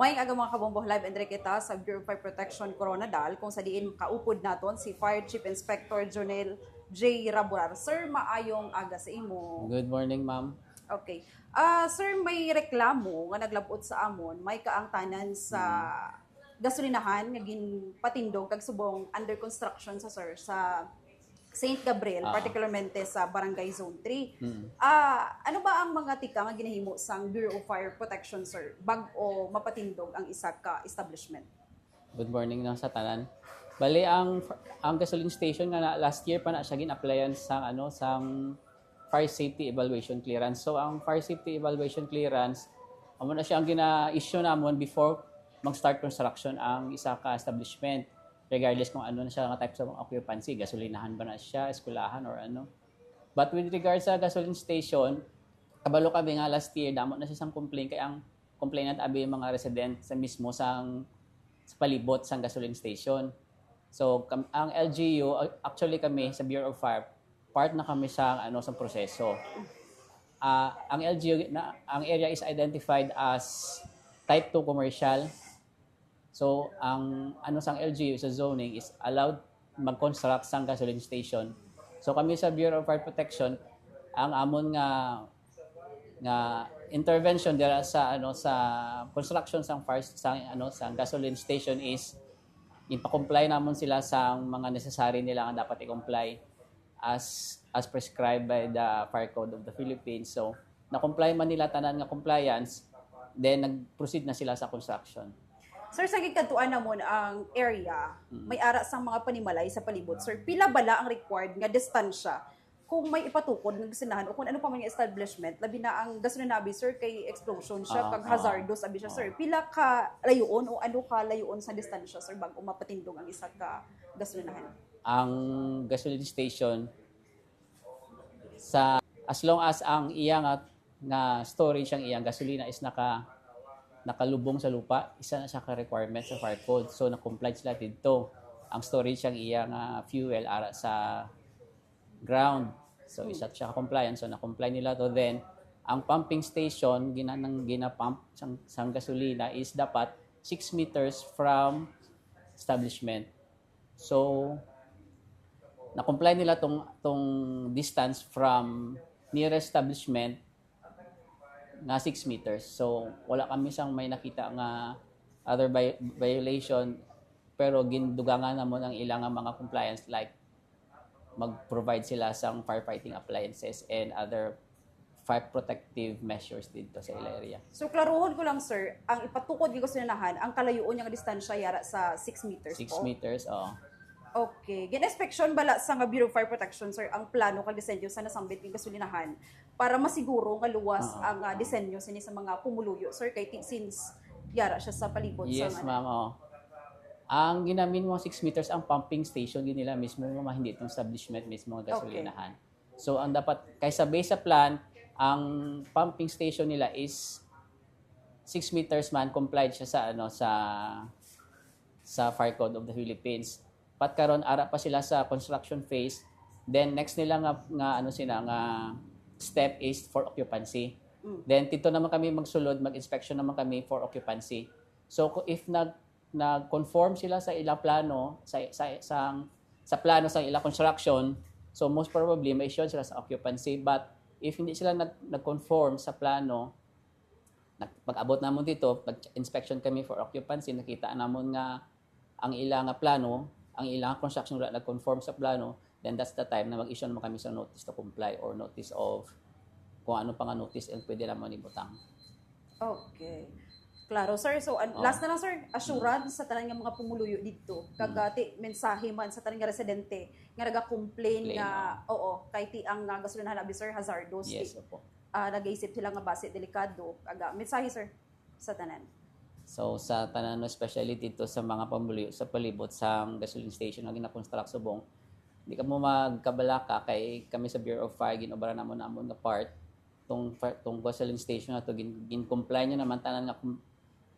May aga mga kabombo live and kita sa Bureau of Fire Protection Coronadal kung sa diin kaupod naton si Fire Chief Inspector Jonel J. Rabular. Sir, maayong aga sa imo. Good morning, ma'am. Okay. Sir, may reklamo nga naglabot sa amon, may kaangtanan sa gasolinahan nga ginpatindog kag subong under construction sa sir sa St. Gabriel, particularmente sa Barangay Zone 3. Ano ba ang mga tika nga ginahimo sang Bureau of Fire Protection, sir, bag-o mapatindog ang isa ka establishment? Good morning na sa tanan. Bali ang gasoline station nga last year pa na siya gin-applyan sa sang fire safety evaluation clearance. So ang fire safety evaluation clearance amo na siya ang gina-issue namon before mag-start construction ang isa ka establishment. Regardless kung ano na siya nga type of occupancy, gasolinahan ba na siya, eskwelahan or ano. But with regards sa gasoline station, kabalo kami nga last year, damo na siya sang complaint kaya ang complainant abi yung mga resident sa mismo sa palibot sang gasoline station. So ang LGU, actually kami sa Bureau of Fire, part na kami sa sa proseso. Ang LGU ang area is identified as type 2 commercial. So, ang sang LGU sa zoning is allowed mag-construct sang gasoline station. So, kami sa Bureau of Fire Protection, ang amon nga intervention dira sa sa construction sang fire sang gasoline station is ipa-comply namon sila sa mga necessary nila nga dapat i-comply as prescribed by the Fire Code of the Philippines. So, na-comply man nila tanan nga compliance, then nag-proceed na sila sa construction. Sir, sa gigkantuan namon ang area, may ara sang mga panimalay sa palibot. Sir, pila bala ang required nga distansya kung may ipatukod ng gasinahan o kung ano pa man yung establishment, labi na ang gasolina abi, sir, kay explosion siya, kag hazardous abi siya, sir. Pila ka layuon o ano ka layuon sa distansya, sir, bago mapatindog ang isa ka gasolinahan? Ang gasoline station, as long as ang iya nga storage ang iyang gasolina is nakalubong sa lupa, isa na siya ka-requirement sa fire code. So, na-comply sila dito. Ang storage ang iyang fuel ara sa ground. So, isa siya ka-compliant. So, na-comply nila to. Then, ang pumping station, ginapump sang gasolina is dapat 6 meters from establishment. So, na-comply nila tong distance from nearest establishment nga 6 meters. So, wala kami siyang may nakita nga other violation, pero gindugangan namon ang ilang mga compliance like mag-provide sila sang firefighting appliances and other fire protective measures dito sa ila area. So, klaruhon ko lang, sir, ang ipatukod yung gasolinahan, ang kalayuon yung distansya yara sa 6 meters 6 po? meters, oo. Okay. Gin-inspeksyon bala sa nga Bureau of Fire Protection, sir, ang plano kag disenyo sa nasambit ng gasolinahan para masiguro nga luwas ang disenyo sa mga pumuluyo, sir, kay since yara siya sa palibot Yes, sa ma'am, oo. Ang ginamin mo 6 meters ang pumping station din nila mismo nga hindi itong establishment mismo nga gasolinahan. Okay. So ang dapat kaysa base sa plan, ang pumping station nila is 6 meters man complied siya sa Fire Code of the Philippines. Pat karon ara pa sila sa construction phase. Then next nila nga step is for occupancy. Then tito naman kami magsulod, mag-inspection naman kami for occupancy. So if nag-conform sila sa ilang plano sa plano sa ilang construction, so most probably may issue sila sa occupancy. But if hindi sila nag-conform sa plano, pag-abot namon dito, pag-inspection kami for occupancy, nakita namon nga ang ilang plano, ang ilang construction wala nag-conform sa plano, then that's the time na mag-issue naman kami sa notice to comply or notice of kung ano pa nga notice and pwede naman ibutang. Okay. Klaro, sir. So, last na lang, sir, assurance sa tanan nga mga pumuluyo dito. Kagati, mensahe man sa tanan nga residente nga naga-complain nga, kay ti ang gasolinahan abi, sir, hazardous. Yes, opo. Nag-iisip sila nga base delikado. Mensahe, sir, sa tanan. So sa tanan especially dito sa mga pamuluyo sa palibot sa gasoline station na gina-construct subong, di ka mo magkabalaka kay kami sa Bureau of Fire ginobra namon nga part tong gasoline station na to gin-comply niya naman tanan nga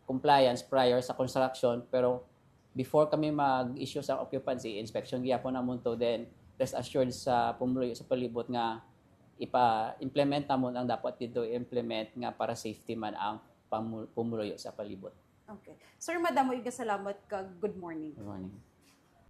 compliance prior sa construction, pero before kami mag-issue sa occupancy inspection gyapon namon to, then rest assured sa pamuluyo sa palibot nga ipa-implement namon ang dapat dito i-implement nga para safety man ang pumuluyo sa palibot. Okay. Sir, madamo salamat kag good morning. Good morning.